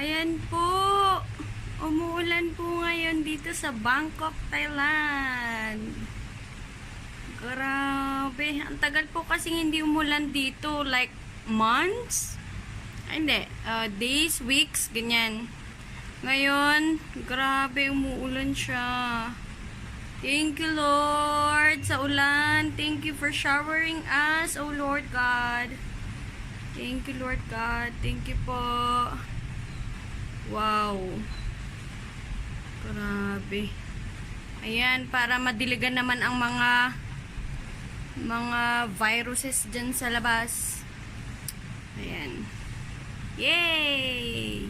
Ayan po. Umuulan po ngayon dito sa Bangkok, Thailand. Grabe. Ang tagal po kasi hindi umulan dito. Like months? Ay, hindi. Days, weeks, ganyan. Ngayon, grabe umuulan siya. Thank you, Lord, sa ulan. Thank you for showering us, oh Lord God. Thank you, Lord God. Thank you po. Wow. Grabe. Ayan, para madiligan naman ang mga viruses dyan sa labas. Ayan. Yay!